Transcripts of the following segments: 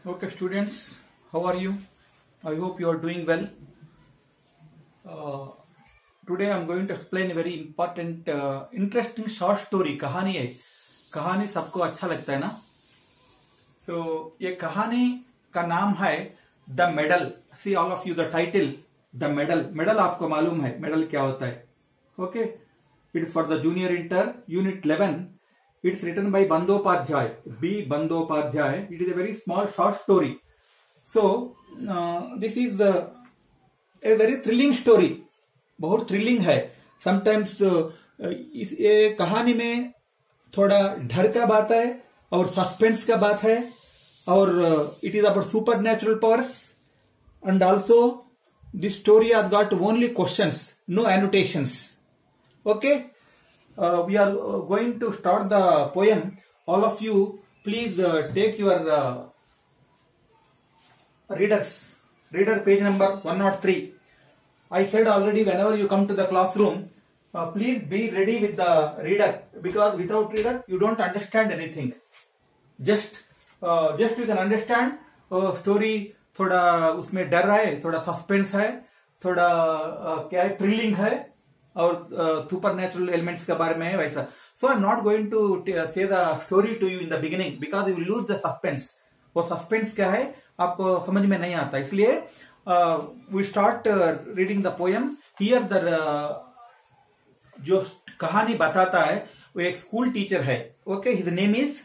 Okay, students, how are you? I hope you are doing well. Today I am going to explain a very important, interesting short story. कहानी है. कहानी सबको अच्छा लगता है ना? So ये कहानी का नाम है The Medal. See all of you the title, The Medal. Medal आपको मालूम है? Medal क्या होता है? Okay. It is for the Junior Inter Unit 11. It's written by Bandyopadhyay, B. Bandyopadhyay. It is a very small short story. So this is a very thrilling story. बहुत thrilling है. Sometimes इस ये कहानी में थोड़ा डर का बात है और सस्पेंस का बात है और it is about supernatural powers and also this story has got only questions, no annotations. Okay, we are going to start the poem. All of you please take your reader page number 103. I said already, whenever you come to the classroom, please be ready with the reader, because without reader you don't understand anything. Just you can understand story. थोड़ा उसमें डर है, थोड़ा suspense है, थोड़ा क्या है, thrilling है और सुपर नेचुरल एलिमेंट्स के बारे में है वैसा. So I am not going to say the story to you in the beginning because you will lose the suspense. वो सस्पेंस क्या है आपको समझ में नहीं आता, इसलिए we start reading the poem. Here the जो कहानी बताता है वो एक स्कूल टीचर है. Okay, his name is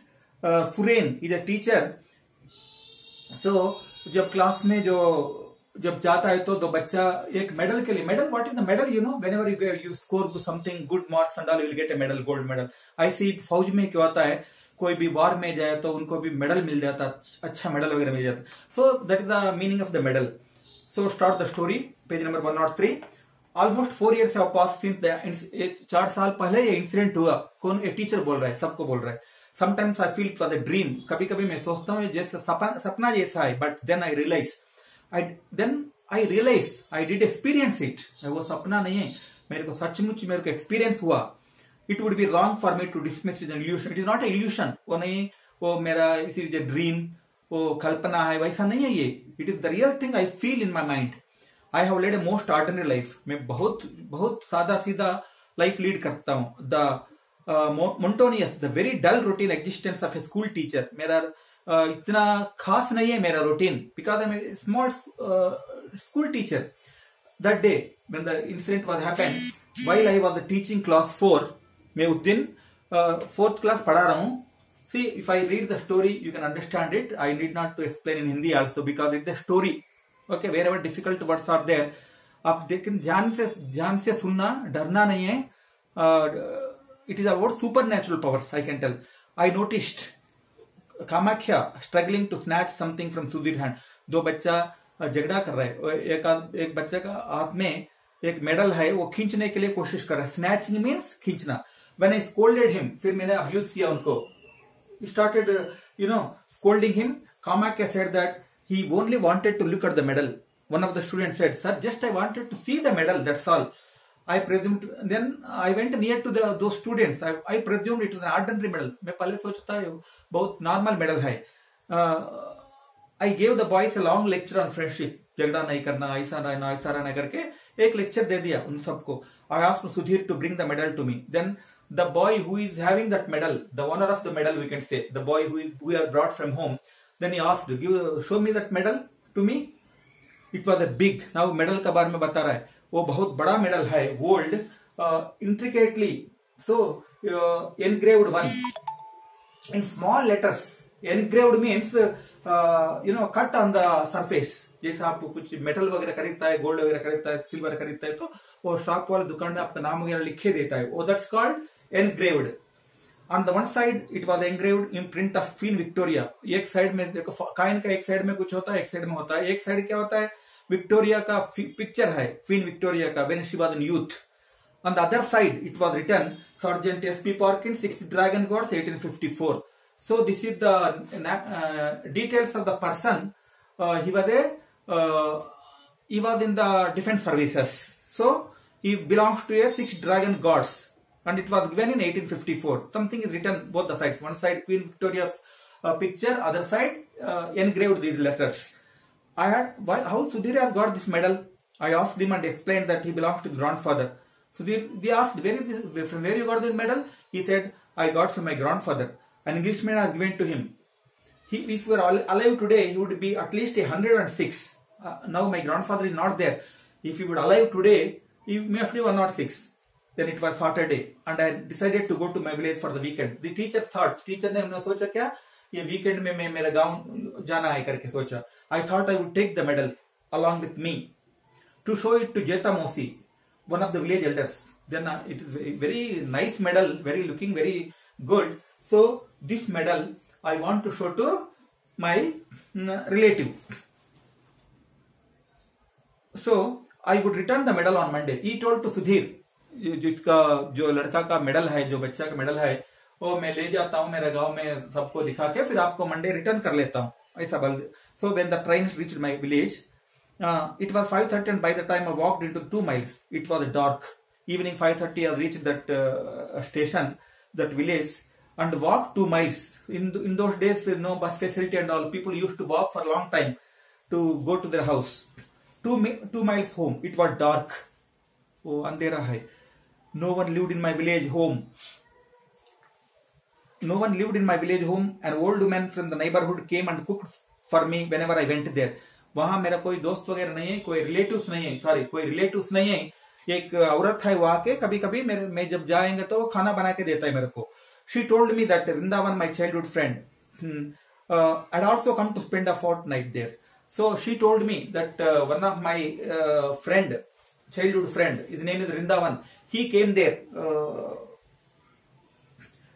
Suren, is a teacher. So जब क्लास में जब जाता है तो दो बच्चा एक मेडल के लिए, medal, what is the medal, you know, whenever you score something good marks and all, you will get a medal, gold medal. ऐसे फौज में क्या होता है, कोई भी वार में जाए तो उनको भी मेडल मिल जाता, अच्छा मेडल वगैरह मिल जाता. So that is the meaning of the medal. So start the story, page number 103. Almost 4 years have passed since 4 साल पहले ये इंसिडेंट हुआ. कौन, एक टीचर बोल रहा है, सबको बोल रहा है. Sometimes I feel for the dream, कभी कभी मैं सोचता हूँ जैसे सपना जैसा है, but then I realise I did experience it. वो सपना नहीं है, मेरे को सचमुच मेरे को एक्सपीरियंस हुआ. It would be wrong for me to dismiss it an illusion. It is not a illusion. वो नहीं, वो मेरा इसी ड्रीम, वो कल्पना है, वैसा नहीं है ये. It is the real thing I feel in my mind. I have led a most ordinary life. मैं बहुत सादा सीधा लाइफ लीड करता हूँ. The monotonous, the very dull routine existence of a school teacher. मेरा इतना खास नहीं है मेरा routine, because I am small school teacher. That day when the incident was happened while I was teaching class 4. मैं उस दिन 4th क्लास पढ़ा रहा हूँ. See, if I read the story you can understand it. I need not to explain in Hindi also because it the story. Okay, wherever difficult words are there, आप देखें, ध्यान से सुनना, डरना नहीं है. It is about supernatural powers. I can tell. I noticed Kamakhya struggling to snatch something from Sudhir hand. दो बच्चा झगड़ा कर रहा है. एक बच्चे का हाथ में एक मेडल है, वो खींचने के लिए कोशिश कर रहा है. स्नैचिंग मीन्स खींचना. व्हेन आई स्कोल्डेड हिम, फिर मैंने अब्यूज किया उनको. Started scolding him. Kamakhya said that he only wanted to look at the medal. One of the students said, sir, just I wanted to see the medal, that's all. I presumed. Then I went near to those students. I presumed it was an ordinary medal. मैं पहले सोचता है बहुत normal medal है. I gave the boys a long lecture on friendship. झगड़ा नहीं करना, ऐसा रहना करके एक लेक्चर दे दिया उन सबको. I asked Sudhir to bring the medal to me. Then the boy who is having that medal, the owner of the medal, we can say, the boy who has brought from home, then he asked, show me that medal to me. It was a big. Now medal का बारे में बता रहा है. वो बहुत बड़ा medal है, gold, intricately so engraved one in small letters. Engraved means cut on the surface. जैसे आप कुछ मेटल वगैरह खरीदता है, गोल्ड वगैरह खरीदता है, सिल्वर खरीदता है, तो वो शॉप वाले दुकान में आपका नाम वगैरह लिखे देता है. वो that's called engraved. On the one side it was engraved in print of Queen Victoria. एक साइड में देखो, कॉइन का एक साइड में कुछ होता है, एक साइड में होता है. एक साइड क्या होता है, विक्टोरिया का पिक्चर है, क्वीन विक्टोरिया का, when she was in youth. On the other side it was written Sergeant S.P. Parkins, 6th Dragon Guards, 1854. So this is the details of the person. He was in the defense services. So he belongs to a 6th Dragon Guards. And it was given in 1854. Something is written both the sides. One side Queen Victoria picture, other side engraved these letters. I had, why, how Sudhir has got this medal? I asked him and explained that he belongs to his grandfather. Sudhir, they asked, where is this, from where you got this medal? He said, I got from my grandfather. An Englishman has given to him. He, if he were alive today, he would be at least 106. Now my grandfather is not there. If he would alive today, he may have been 106. Then it was Saturday, and I decided to go to my village for the weekend. The teacher thought, teacher ने उन्होंने सोचा क्या ये weekend में मैं मेरा गांव जाना है करके सोचा. I thought I would take the medal along with me to show it to Jeta Mosi, one of the village elders. Then it is a very nice medal, very looking very good. So this medal I want to show to my relative. So I would return the medal on Monday. He told to Sudhir, जिसका जो लड़का का medal है, जो बच्चा का medal है, वो मैं ले जाता हूँ मेरे गांव में सबको दिखा के फिर आपको मंडे रिटर्न कर लेता हूँ, ऐसा बोल. So when the train reached my village, it was 5:30 and by the time I walked into 2 miles, it was dark. Evening 5:30 I reached that station, that village, and walked 2 miles. In those days, no bus facility and all. People used to walk for a long time to go to their house. 2 miles home. It was dark. Oh, andhera hai. No one lived in my village home. No one lived in my village home. An old woman from the neighborhood came and cooked for me whenever I went there. वहां मेरा कोई दोस्त वगैरह नहीं है, कोई relatives नहीं है, सॉरी कोई रिलेटिव्स नहीं है. एक औरत है वहां के, कभी कभी मेरे मैं जब जाएंगे तो वो खाना बना के देता है मेरे को. She told me that Vrindavan, my childhood friend, had also come to spend a fortnight there. So she told me that one of my friend, childhood friend, his name is Vrindavan, he came there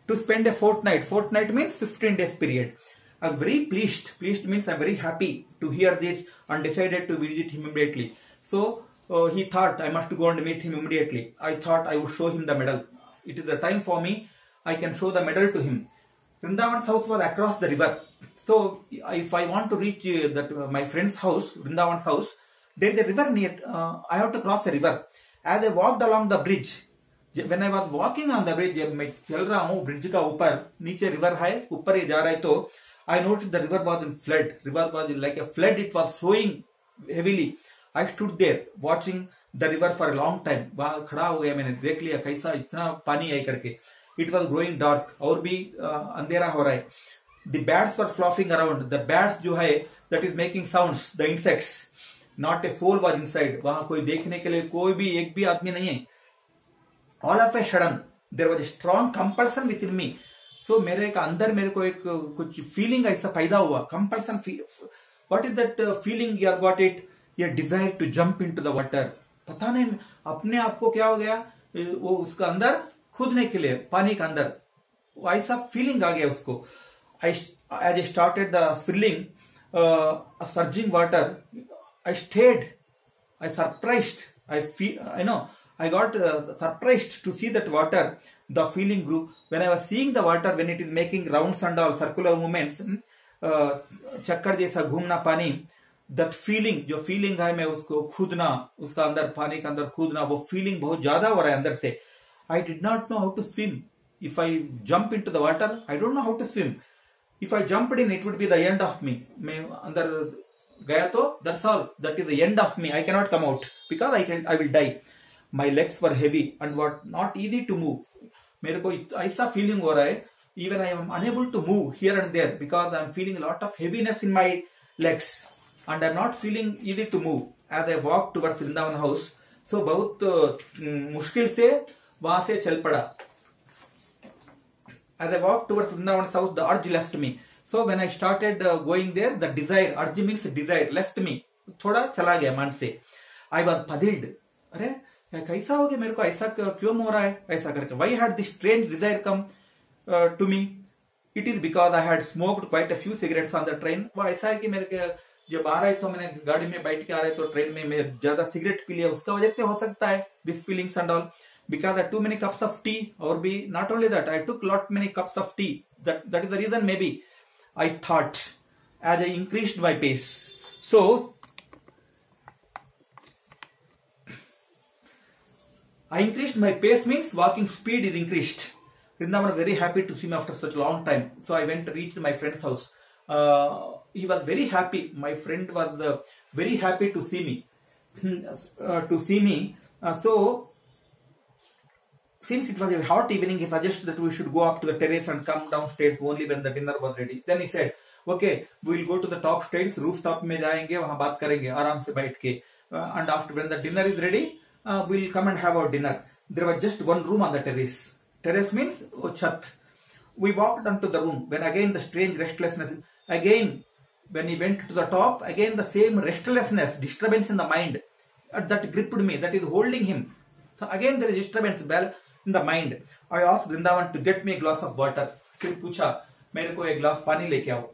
to spend a fortnight. Fortnight means 15 days period. I was very pleased. Pleased means I'm very happy to hear this and decided to visit him immediately. So he thought I must go and meet him immediately. I thought I would show him the medal. It is the time for me. I can show the medal to him. Vrindavan's house was across the river. So if I want to reach my friend's house, Vrindavan's house, there is a river near. I have to cross the river. As I walked along the bridge, when I was walking on the bridge, मैं चल रहा हूँ bridge का ऊपर, नीचे river है, ऊपर ही जा रहा है तो I noticed the river was in flood. River was like a flood. It was flowing heavily. I stood there watching the river for a long time. वहाँ खड़ा हो गया, मैंने देख लिया कैसा इतना पानी है करके. It was growing dark. और भी अंधेरा हो रहा है. The bats were fluffing around. The bats जो है, that is making sounds. The insects. Not a soul was inside. वहाँ कोई देखने के लिए कोई भी एक भी आदमी नहीं है. All of a sudden, there was a strong compulsion within me. So मेरे का अंदर मेरे को एक कुछ feeling ऐसा पैदा हुआ. Compulsion. What is that feeling? You have got it. A desire to jump into the water. पता नहीं अपने आप को क्या हो गया, वो उसका अंदर कूदने के लिए पानी के अंदर ऐसा फीलिंग आ गया उसको. As I started the filling, surging water, I stayed. I surprised. I got surprised to see that water. The feeling grew. When I was seeing the water, when it is making rounds and all circular movements, चक्कर जैसा घूमना पानी, that feeling, जो feeling है मैं उसको कूदना, उसका अंदर पानी के अंदर कूदना, वो feeling बहुत ज्यादा हो रहा है अंदर से. I did not know how to swim. If I jump into the water, I don't know how to swim. If I jumped in, it would be the end of me. मैं अंदर गया तो that's all. That is the end of me. I cannot come out because I will die. My legs were heavy and were not easy to move. मेरे को ऐसा feeling हो रहा है. Even I am unable to move here and there because I am feeling a lot of heaviness in my legs and I am not feeling easy to move as I walk towards Vrindavan house. So बहुत मुश्किल से वहां से चल पड़ा. As I walked towards Vrindavan house, the urge left me. So when I started going there, the desire, urge means desire, left me. थोड़ा चला गया मन से. I was puzzled. अरे कैसा हो गया मेरे को, ऐसा क्यों हो रहा है ऐसा करके. Why had this strange desire come to me? It is because I had smoked quite a few cigarettes on the train. वो ऐसा है कि मेरे जब आ रहा है तो मैंने गाड़ी में बैठ के आ रहा है तो ट्रेन में मैं ज्यादा सिगरेट पी लिया, उसका वजह से हो सकता है this feelings and all. Because I had too many cups of tea, or be not only that, I took lot many cups of tea. That is the reason maybe. I thought as I increased my pace. So I increased my pace means walking speed is increased. Vrindavan was very happy to see me after such a long time. So I went to reach my friend's house. He was very happy. My friend was very happy to see me. So since it was a hot evening, he suggested that we should go up to the terrace and come downstairs only when the dinner was ready. Then he said, okay, we will go to the top stairs, rooftop में जाएंगे, वहाँ बात करेंगे आराम से बैठ के. And after when the dinner is ready, we'll come and have our dinner. There was just one room on the terrace. Terrace means chat. We walked onto the room. When again the strange restlessness. Again, when he went to the top, again the same restlessness, disturbance in the mind that gripped me, that is holding him. So again there is disturbance in the mind. I asked Vrindavan to get me a glass of water. फिर पूछा मेरे को एक glass पानी लेके आओ.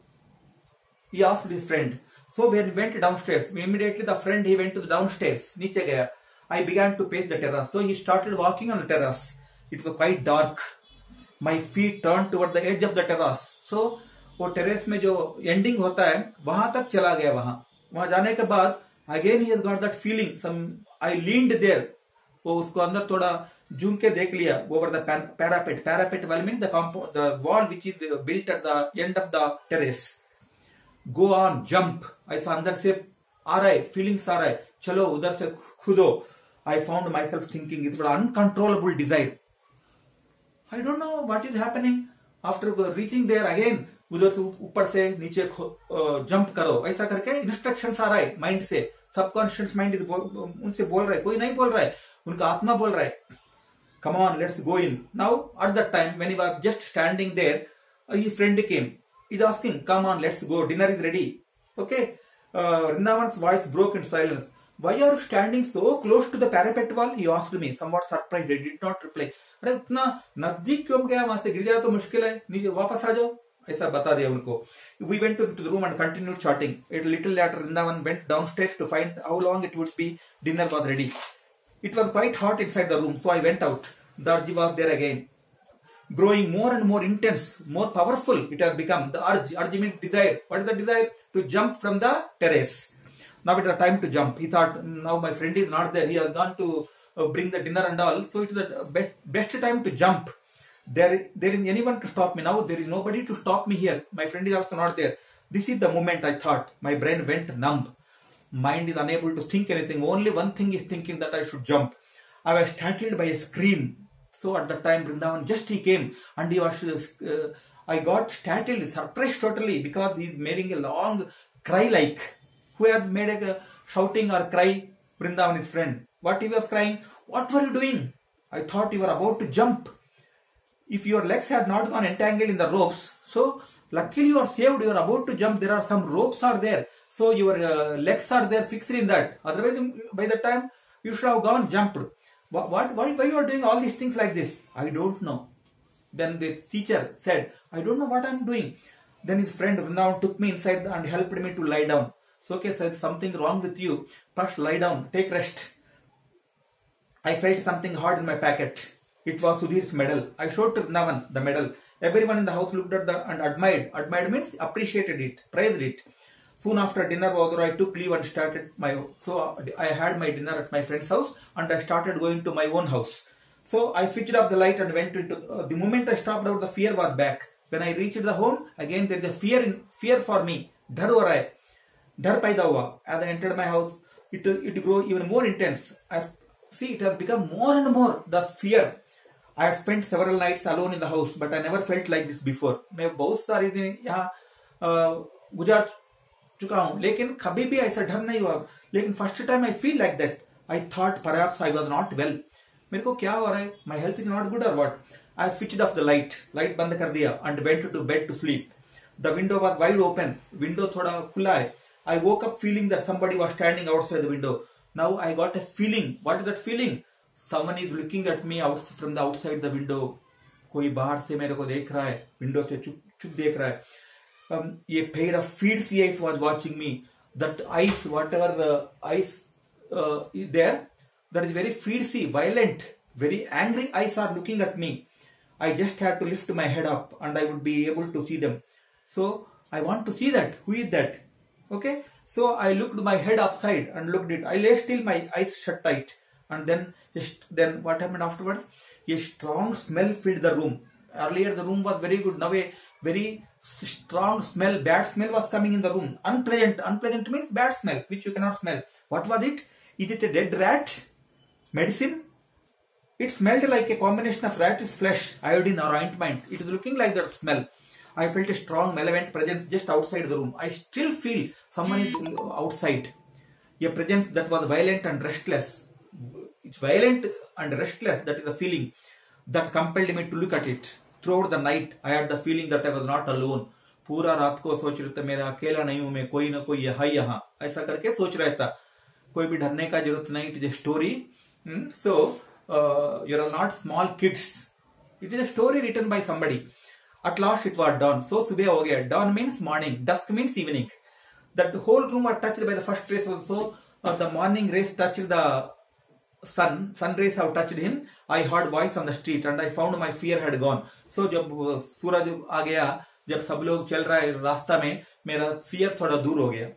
He asked his friend. So when we went downstairs, immediately the friend he went to the downstairs. नीचे गया. I began to pace the terrace. So he started walking on the terrace. It was quite dark. My feet turned toward the edge of the terrace. So वो terrace में जो ending होता है वहां तक चला गया. वहां जाने के बाद अगेन ही has got that feeling some I leaned there. वो उसको अंदर थोड़ा जूम के देख लिया over the parapet wall mean the wall which is built at the end of the terrace. Go on jump. ऐसा अंदर से आ रहा है, फीलिंग्स आ रहा है, चलो उधर से कूदो. I found myself thinking it's uncontrollable desire. I don't know what is happening. After reaching there again उधर से ऊपर से नीचे जंप करो, ऐसा करके इंस्ट्रक्शंस आ रहा है माइंड से. सबकॉन्शियस माइंड उनसे बोल रहा है, कोई नहीं बोल रहा है, उनका आत्मा बोल रहा है, come on let's go in. Now at that time when he was just standing there, his friend came. Is asking come on let's go, dinner is ready. Okay. Vrindavan's voice broke in silence. Why are you standing so close to the parapet wall? He asked me, somewhat surprised. I did not reply. अरे उतना नजदीक क्यों गया? वहां से गिर जाए तो मुश्किल है, नीचे वापस आ जाओ, ऐसा बता दिया उनको. We went to the room and continued chatting. A little later, Vrindavan went downstairs to find how long it would be. Dinner was ready. It was quite hot inside the room, so I went out. Darji was there again, growing more and more intense, more powerful. It has become the urge. Urge means desire. What is the desire? To jump from the terrace. Now it is time to jump. He thought, now my friend is not there. He has gone to bring the dinner and all. So it is the best time to jump. There is anyone to stop me now. There is nobody to stop me here. My friend is also not there. This is the moment I thought. My brain went numb. Mind is unable to think anything. Only one thing is thinking that I should jump. I was startled by a scream. So at that time, Vrindavan just he came and he was. I got startled, surprised totally because he is making a long cry like. Who has made a shouting or cry? Vrindavan, his friend. What he was crying? What were you doing? I thought you were about to jump. If your legs had not gone entangled in the ropes, so luckily you are saved. You are about to jump. There are some ropes are there, so your legs are there fixed in that. Otherwise, by the time you should have gone jumped. Why you are doing all these things like this? I don't know. Then the teacher said, I don't know what I am doing. Then his friend Vrindavan took me inside and helped me to lie down. So okay, so something wrong with you. First lie down, take rest. I felt something hard in my pocket. It was Sudhir's medal. I showed to Vrindavan the medal. Everyone in the house looked at and admired. Admired means appreciated it, praised it. Soon after dinner was over, I took leave and started I had my dinner at my friend's house and I started going to my own house. So I switched off the light and went into, the moment I stopped out, the fear was back. When I reached the home, again there is a fear for me. Dhar ho raha hai. Dhar paida hua. As I entered my house, it grew even more intense. It has become more and more, the fear. I have spent several nights alone in the house, but I never felt like this before. मैं बहुत सारे दिन यहाँ गुजार चुका हूँ, लेकिन कभी भी ऐसा डर नहीं हुआ. लेकिन first time I feel like that. I thought perhaps I was not well. मेरे को क्या हो रहा है? My health is not good or what? I switched off the light. Light बंद कर दिया and went to bed to sleep. The window was wide open. Window थोड़ा खुला है. I woke up feeling that somebody was standing outside the window. Now I got a feeling. What is that feeling? Someone is looking at me from the outside the window. कोई बाहर से मेरे को देख रहा है, विंडो से चुप देख रहा है. ये pair of fierce eyes was watching me. That eyes, whatever eyes is there, that is very fierce, violent, very angry eyes are looking at me. I just had to lift my head up and I would be able to see them. So I want to see that. Who is that? Okay. So I looked my head upside and looked it. I lay still, my eyes shut tight. And then what happened afterwards? A strong smell filled the room. Earlier the room was very good. Now a very strong smell, bad smell was coming in the room. Unpleasant. Unpleasant means bad smell, which you cannot smell. What was it? Is it a dead rat? Medicine? It smelled like a combination of rat's flesh, iodine or ointment. It is looking like that smell. I felt a strong malevolent presence just outside the room. I still feel someone is outside. A presence that was violent and restless. It's violent and restless. That is the feeling that compelled me to look at it. Throughout the night, I had the feeling that I was not alone. पूरा रात को सोच रहा था मेरा अकेला नहीं हूं मैं, कोई ना कोई यहाँ ऐसा करके सोच रहा था. कोई भी डरने का जरूरत नहीं. It is a story. So you are not small kids. It is a story written by somebody. At last it was dawn. So सुबह हो गया. Dawn means morning. Dusk means evening. That the whole room was touched by the first rays also. The morning rays touched the sun rays have touched him. I heard voice on the street and I found my fear had gone. So जब सूरज आ गया, जब सब लोग चल रहा है रास्ता में, मेरा fear थोड़ा दूर हो गया.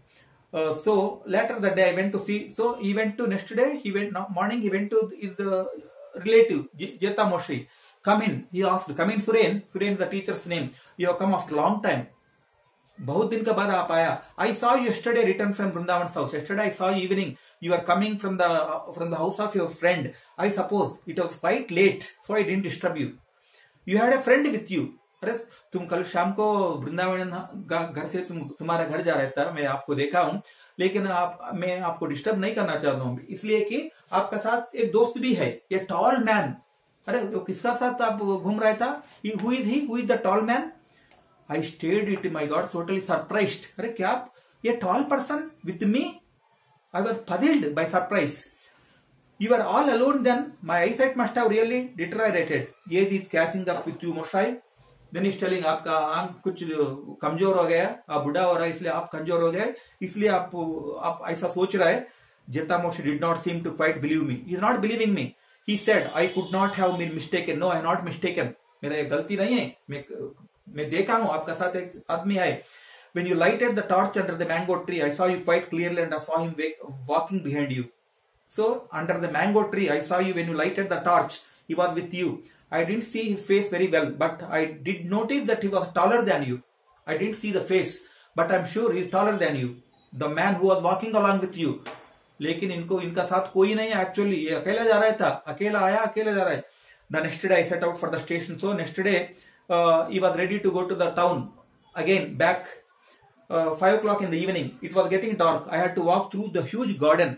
So later that day I went to see. So he went to next day. He went morning. He went to his relative Jeta Moshe. Come in. He asked. Come in, Suren. Suren is the teacher's name. You have come after a long time. बहुत दिन के बाद आप आया. I saw you yesterday return from Vrindavan's house. Yesterday I saw you evening. You are coming from the house of your friend. I suppose it was quite late, so I didn't disturb you. You had a friend with you. अरे तुम कल शाम को वृंदावन घर से तुम्हारा घर जा रहा था. मैं आपको देखा हूं, लेकिन मैं आपको डिस्टर्ब नहीं करना चाहता हूं, इसलिए कि आपका साथ एक दोस्त भी है, ये टॉल मैन. अरे वो किसका साथ आप घूम रहा था? Who is the tall man? I stared at him. I got totally surprised. अरे क्या ये tall person with me? I was puzzled by surprise. You were all alone then. My eyesight must have really deteriorated. Yes, is catching up with you, Moshe. Then he's telling आपका आंख कुछ कमजोर हो गया, आप बुढ़ा हो रहा है इसलिए आप कमजोर हो गए, इसलिए आप ऐसा सोच रहा है. Jeta Moshe did not seem to quite believe me. He is not believing me. He said, I could not have been mistaken. No, I am not mistaken. मेरा ये गलती नहीं है. मैं देखा हूं आपका साथ एक आदमी है. When you lighted the torch under the mango tree, I saw you quite clearly and I saw him walking behind you. So under the mango tree, I saw you when you lighted the torch. He was with you. I didn't see his face very well, but I did notice that he was taller than you. I didn't see the face, but I'm sure he is taller than you. The man who was walking along with you. लेकिन इनका साथ कोई नहीं है actually. ये अकेला जा रहा था, अकेला आया अकेला जा रहा है. The next day I set out for the station. So next day he was ready to go to the town again back. 5 o'clock in the evening. It was getting dark. I had to walk through the huge garden.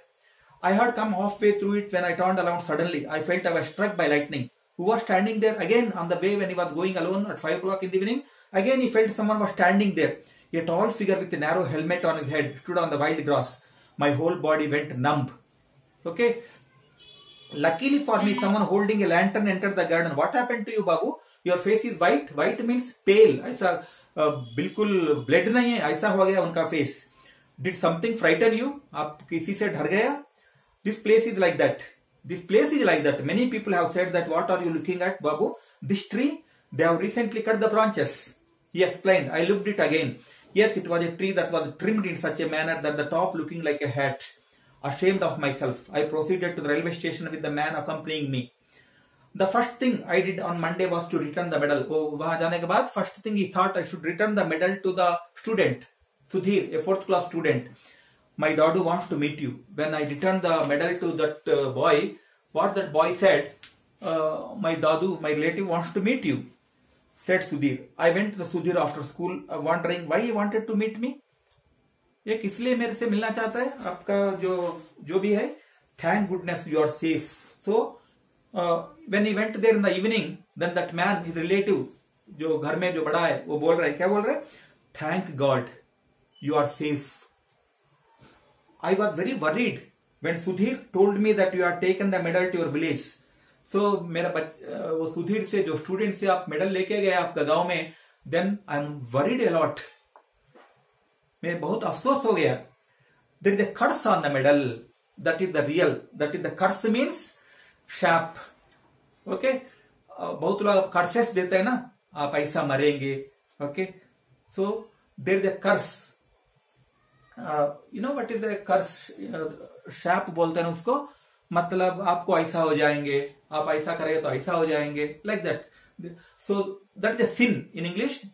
I had come halfway through it when I turned around suddenly. I felt I was struck by lightning. Who was standing there again on the way when he was going alone at 5 o'clock in the evening? Again he felt someone was standing there. A tall figure with a narrow helmet on his head stood on the wild grass. My whole body went numb. Okay. Luckily for me, someone holding a lantern entered the garden. What happened to you, Babu? Your face is white. White means pale. ऐसा बिल्कुल blood नहीं है, ऐसा हो गया उनका face. Did something frighten you? आप किसी से डर गया? This place is like that. This place is like that. Many people have said that. What are you looking at, Babu? This tree? They have recently cut the branches. He explained. I looked it again. Yes, it was a tree that was trimmed in such a manner that the top looking like a hat. Ashamed of myself, I proceeded to the railway station with the man accompanying me. The first thing I did on Monday was to return the medal. वहां जाने के बाद first thing he thought I should return the medal to the student, Sudhir, a 4th class student. My Dadu wants to meet you. When I returned the medal to that boy, what that boy said, my Dadu, my relative wants to meet you, said Sudhir. I went to Sudhir after school, wondering why he wanted to meet me. ये किस लिए मेरे से मिलना चाहता है? आपका जो भी है, thank goodness you are safe. So when he went there in the evening, then that man, his relative, जो घर में जो बड़ा है, वो बोल रहा है, क्या बोल रहा है? Thank God you are safe. I was very worried when Sudhir told me that you had taken the medal to your village. So मेरा वो सुधीर से जो स्टूडेंट से आप मेडल लेके गए आपका गांव में, then I'm worried a lot. मैं बहुत अफसोस हो गया. There is a curse on the medal. That is the real. That is the curse means shop. Okay. बहुत लोग कर्सेस देते हैं ना, आप ऐसा मरेंगे. Okay. So there is a curse. You know what is the curse? शाप बोलते हैं उसको. मतलब आपको ऐसा हो जाएंगे, आप ऐसा करेंगे तो ऐसा हो जाएंगे. Like that. So that is a sin in English.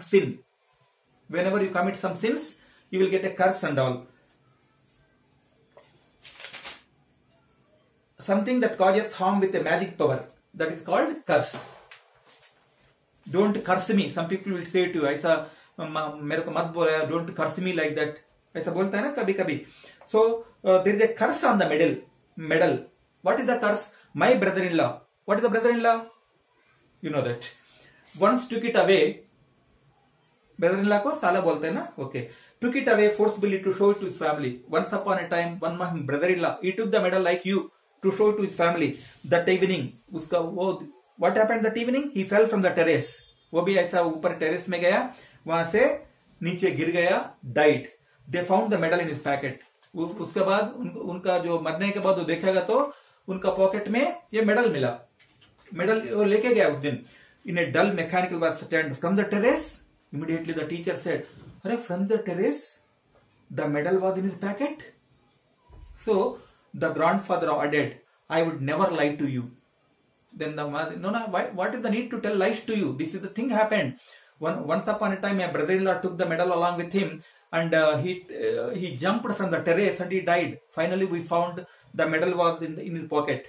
Sin. Whenever you commit some sins, you will get a curse and all. Something that causes harm with a magic power, that is called curse. Don't curse me. Some people will say to you, ऐसा मेरे को मत बोला, don't curse me like that. ऐसा बोलता है ना कभी कभी. So there is a curse on the medal. What is the curse? My brother-in-law. What is the brother-in-law? You know that. Once took it away. Brother-in-law को साला बोलते हैं ना. Okay. Took it away forcibly to show it to his family. Once upon a time, one my brother-in-law, he took the medal like you to show it to his family. That evening, उसका वो what happened that evening? He fell from the terrace. वो भी ऐसा ऊपर terrace में गया, वहां से नीचे गिर गया, died. They found the medal in his pocket. उसके बाद उनका जो मरने के बाद वो देखेगा तो उनका पॉकेट में ये मेडल मिला. मेडल वो लेके गया उस दिन. In a dull mechanical was stand from the terrace. Immediately the teacher said, "Arey, from the terrace, the medal was in his pocket." So the grandfather added, "I would never lie to you." Then the mother, no, why, what is the need to tell lies to you? This is the thing happened. Once upon a time, my brother-in-law took the medal along with him, and he jumped from the terrace and he died. Finally, we found the medal was in his pocket.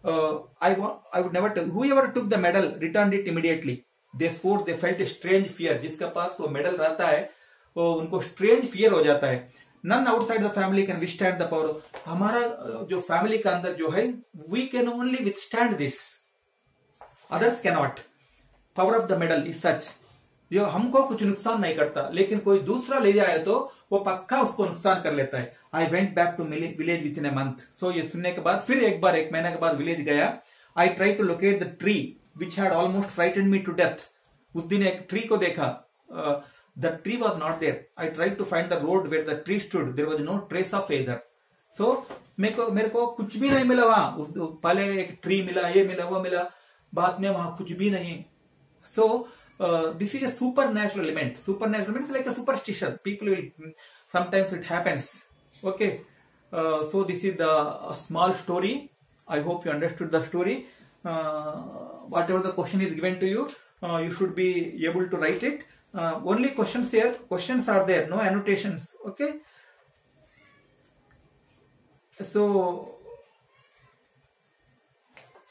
I would never tell. Whoever took the medal returned it immediately. They swore they felt a strange fear. जिसके पास वो medal रहता है, वो उनको strange fear हो जाता है. None outside the family can withstand the power. हमारा जो family का अंदर जो है, we can only withstand this. Others cannot. Power of the medal is such. जो हमको कुछ नुकसान नहीं करता, लेकिन कोई दूसरा ले जाए तो वो पक्का उसको नुकसान कर लेता है. I went back to village within a month. So ये सुनने के बाद फिर एक महीने के बाद विलेज गया. I tried to locate the tree which had almost frightened me to death. उस दिन एक ट्री को देखा. The tree was not there. I tried to find the road where the tree stood. There was no trace of either. So मेरे को कुछ भी नहीं मिला वहां. उस पहले एक ट्री मिला, ये मिला, वो मिला, बाद में वहां कुछ भी नहीं. So this is a supernatural element. Supernatural means like a superstition. People will, sometimes it happens. Okay. So this is a small story. I hope you understood the story. Whatever the question is given to you, you should be able to write it. Only questions here. Questions are there. No annotations. Okay. So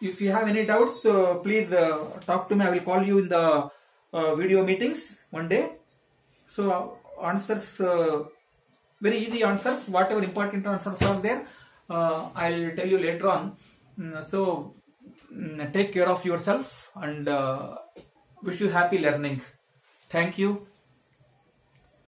if you have any doubts, please talk to me. I will call you in the video meetings one day. So answers, very easy answers. Whatever important answers are there, I'll tell you later on. So take care of yourself and wish you happy learning. Thank you.